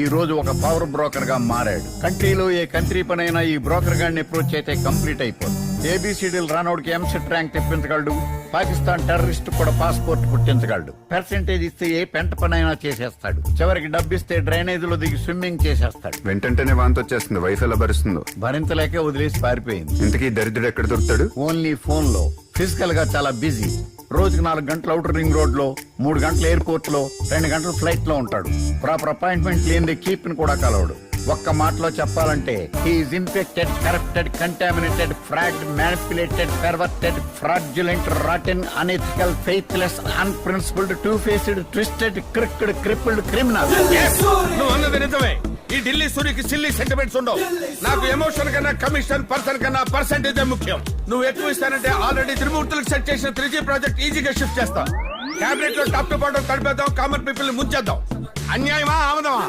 ఈ రోజు ఒక పవర్ బ్రోకర్ గా మారాడు. కంట్రీలో ఏ కంట్రీ పనైనా ఈ బ్రోకర్ గాడిని అప్రోచ్ అయితే కంప్లీట్ అయిపోతుంది. ఏబిసిడీలు రానోడికి ఎంసెట్ ర్యాంక్ తెప్పించగలడు. పాకిస్తాన్ టెర్రరిస్ట్ కూడా పాస్పోర్ట్ పుట్టించగలడు. పర్సెంటేజ్ ఇస్తే ఏ పెంట పనైనా చేసేస్తాడు. చివరికి డబ్బిస్తే డ్రైనేజ్ లో దిగి స్విమ్మింగ్ చేసేస్తాడు. వెంటనే వాంతి వచ్చేస్తుంది. వైఫ్ ఎలా భరిస్తుందో. భరించలేకే వదిలేసి పారిపోయింది. ఇంతకీ దరిద్రుడు ఎక్కడ దొరుకుతాడు? ఓన్లీ ఫోన్ లో. ఫిజికల్ గా చాలా బిజీ. రోజుకి 4 గంటలు అవుటర్ రింగ్ రోడ్ లో, 3 గంటలు ఎయిర్పోర్ట్ లో, 2 గంటలు ఫ్లైట్ లో ఉంటాడు. ప్రాపర్ అపాయింట్మెంట్ లేని కీప్ ని కూడా కలవడు. ఒక్క మాటలో చెప్పాలంటే he's infected, corrupted, contaminated, fragged, manipulated, perverted, fraudulent, rotten, unethical, faithless, unprincipled, two faced, twisted, crooked, crippled criminal. నువ్వు అన్నది నిజమే. ఈ ఢిల్లీ సూరికి సిల్లీ సెంటిమెంట్స్ ఉండవు. నాకు ఎమోషన్ కన్నా కమిషన్, పర్సన్ కన్నా పర్సెంటేజ్ ముఖ్యం. నువ్వు ఎక్కువ ఇస్తానంటే ఆల్రెడీ త్రిమూర్తులకు సెట్ చేసిన 3G ప్రాజెక్ట్ ఈజీగా షిఫ్ట్ చేస్తాం. క్యాబినెట్ లో టాప్ టు బాటం తడిపేద్దాం. కామన్ పీపుల్ ని ముంచేద్దాం. అన్యాయమా ఆమదమా?